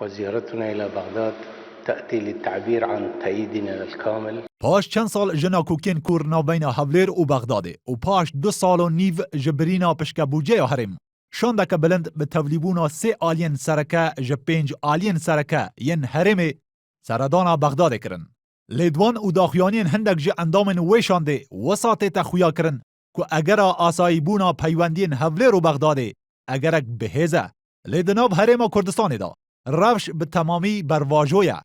وزيارتنا إلى بغداد تأتي للتعبير عن تأييدنا الكامل. پاش چند سال جناکوکین کورنا بین هفلیر و بغداده و پاش 2 سال و نیو جبرینا پشک بوجه هرم شاندک بلند به تولیبونا 3 آلین سرکه ج 5 آلین سرکه ین هرم سردانا بغداد کرن. لیدوان و داخیانین هندک ج اندامن ویشانده وساطه تخویا کرن که اگر آسایی بونا پیوندین هفلیر و بغداده اگرک بهیزه لیدناب هرم کردستان دا روش به تمامی بر واجویه.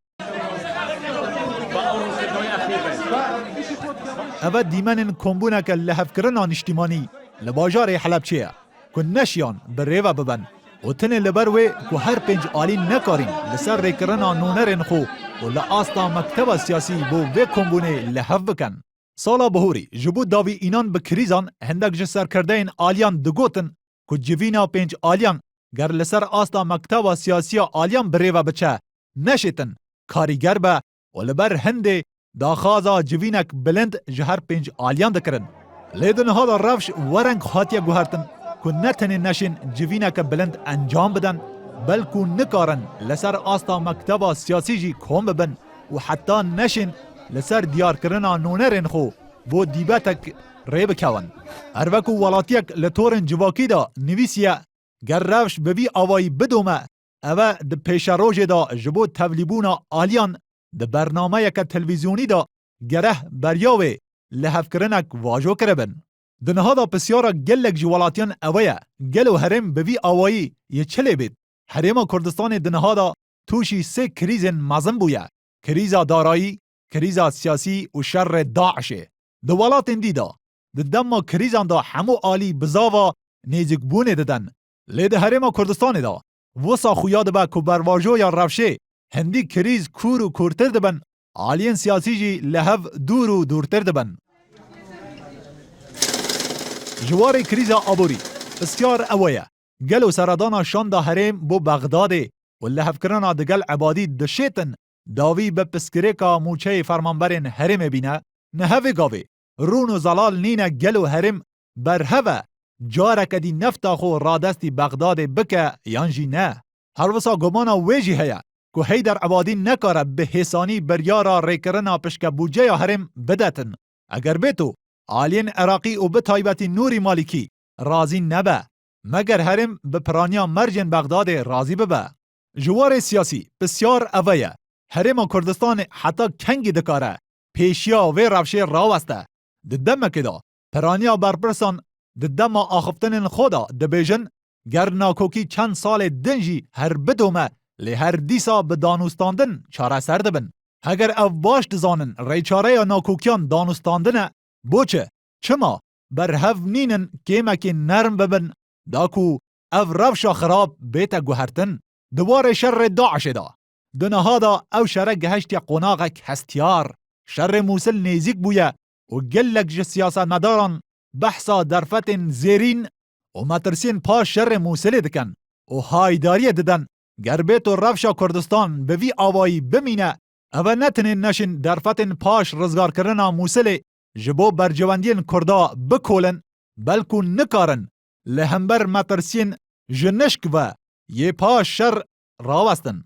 اوه دیمنن کمبونک لحف کرنان اجتماعی لباجار حلب چیه که نشیان بریوه ببن و تن لبروه که هر 5 آلین نکارین لسر ریکرنان نونرن خو و لآستا مکتب سیاسی بو وی کمبونه لحف بکن. سالا بهوری جبو داوی اینان بکریزان هندک جسر کرده این آلیان دگوتن که جوینا 5 آلیان گر لسر آستا مکتب سیاسی آلیان بریوه بچه نشیتن کاریگر به و لبر هنده داخازا جوینک بلند جهر 5 آلیان دکرن. لیدن ها دا روش ورنگ خاطیه گوهرتن که نتنی نشین جوینک بلند انجام بدن بلکو نکارن لسر آستا مکتبا سیاسی جی کم ببن و حتی نشین لسر دیار کرنا نونرین خو بو دیبتک ریب کون. اروکو ولاتیک لطورن جواکی دا نویسیه گر روش بوی آوائی بدومه اوه ده پیش روژه دا جبو تولیبونا آلیان ده برنامه یک تلویزیونی دا گره بریاوه لحف کرنک واجو کربن. ده نها دا پسیارا گلک جوالاتیان اوه گلو هرم بوی آوایی یه چله بید. هرم کردستان ده نها دا توشی 3 کریزن مزم بویه. کریزا دارایی، کریزا سیاسی و شر داعشه. ده ولاتین دی دا ده دم کریزان دا همو آلی بزاوا نیزک بونه ددن. لیده هرم کردستان دا وسا خویاد با که برواجو یا روشه هندی کریز کور و کورتر دبن آلین سیاسی جی لحف دور و دورتر دبن. جوار کریزا آبوری بسیار اوه گل و سردانا شاندا هرم بو بغداده و لحف کرنا دگل عبادی دشیتن داوی به پسکریکا موچه فرمانبرین هرم بینه نهوه گاوه رون و زلال نینه گل و هرم برهوه جارک دی نفتا خو رادستی بغداد بکه یانجی نه. هر وسا گمانا ویجی هیا که حیدر عبادی نکاره به حسانی بریارا ریکرنا پشک بوجه یا هرم بدتن. اگر بیتو آلین عراقی و به تایبتی نوری مالکی رازی نبه مگر هرم به پرانیا مرجن بغداد رازی ببه. جوار سیاسی بسیار اوه هرم کردستان حتی کنگی دکاره پیشیا و روشه راوسته ده دمه که دا پرانیا برپرسان ده دم آخفتن خدا ده بیجن گر ناکوکی چند سال دنجی هر بدومه لی هر دیسا به دانوستاندن چاره سر دبن. اگر او باش دزانن ریچاره یا ناکوکیان دانوستاندنه بوچه چما بر هف نینن کیمکی نرم ببن داکو او روشا خراب بیتا گوهرتن. دوار شر داعشه دا دنها دا او شر گهشتی قناغک هستیار شر موسل نیزیک بویه و گلک جه سیاست مداران بحثا درفت زیرین و مترسین پاش شر موسلی دکن و هایداری ددن گر بیت و روشا کردستان به وی آوایی بمینه او نتنین نشین درفت پاش رزگار کرنا موسلی جبو برجواندین کردا بکولن بلکو نکارن لهمبر مترسین جنشک و یه پاش شر راوستن.